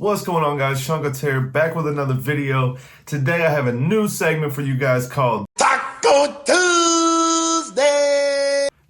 What's going on, guys? Seancutshair back with another video. Today I have a new segment for you guys called Taco Tuesday.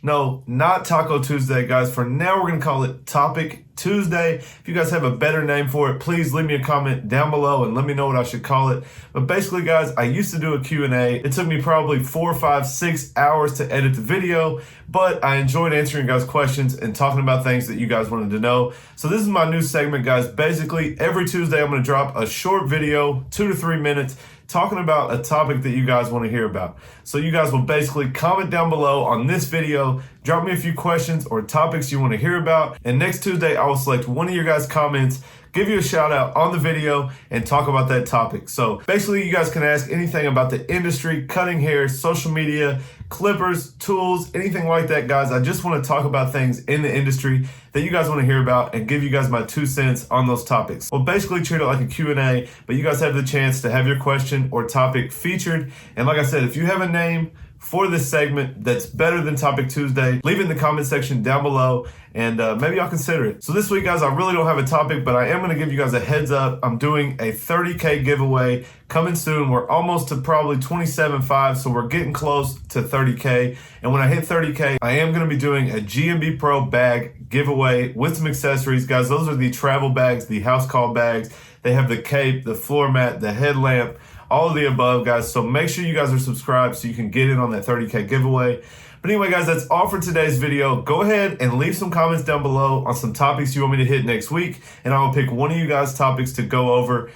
No, not Taco Tuesday, guys. For now, we're going to call it Topic Tuesday. If you guys have a better name for it, please leave me a comment down below and let me know what I should call it. But basically, guys, I used to do a Q&A. It took me probably 4, 5, 6 hours to edit the video, but I enjoyed answering you guys' questions and talking about things that you guys wanted to know. So this is my new segment, guys. Basically, every Tuesday, I'm going to drop a short video, 2 to 3 minutes, talking about a topic that you guys want to hear about. So you guys will basically comment down below on this video, drop me a few questions or topics you want to hear about, and next Tuesday I will select one of your guys' comments, give you a shout out on the video, and talk about that topic. So basically, you guys can ask anything about the industry, cutting hair, social media, clippers, tools, anything like that, guys. I just want to talk about things in the industry that you guys want to hear about and give you guys my 2 cents on those topics. We'll basically treat it like a Q&A, but you guys have the chance to have your question or topic featured. And like I said, if you have a name for this segment that's better than Topic Tuesday, leave it in the comment section down below, and maybe I'll consider it. So this week, guys, I really don't have a topic, but I am gonna give you guys a heads up. I'm doing a 30K giveaway coming soon. We're almost to probably 27.5, so we're getting close to 30K. And when I hit 30K, I am gonna be doing a GMB Pro bag giveaway with some accessories, guys. Those are the travel bags, the house call bags. They have the cape, the floor mat, the headlamp, all of the above, guys. So make sure you guys are subscribed so you can get in on that 30K giveaway. But anyway, guys, that's all for today's video. Go ahead and leave some comments down below on some topics you want me to hit next week, and I will pick one of you guys' topics to go over,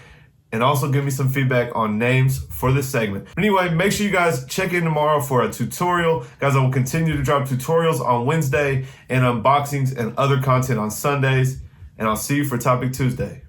and also give me some feedback on names for this segment. But anyway, make sure you guys check in tomorrow for a tutorial. Guys, I will continue to drop tutorials on Wednesday and unboxings and other content on Sundays, and I'll see you for Topic Tuesday.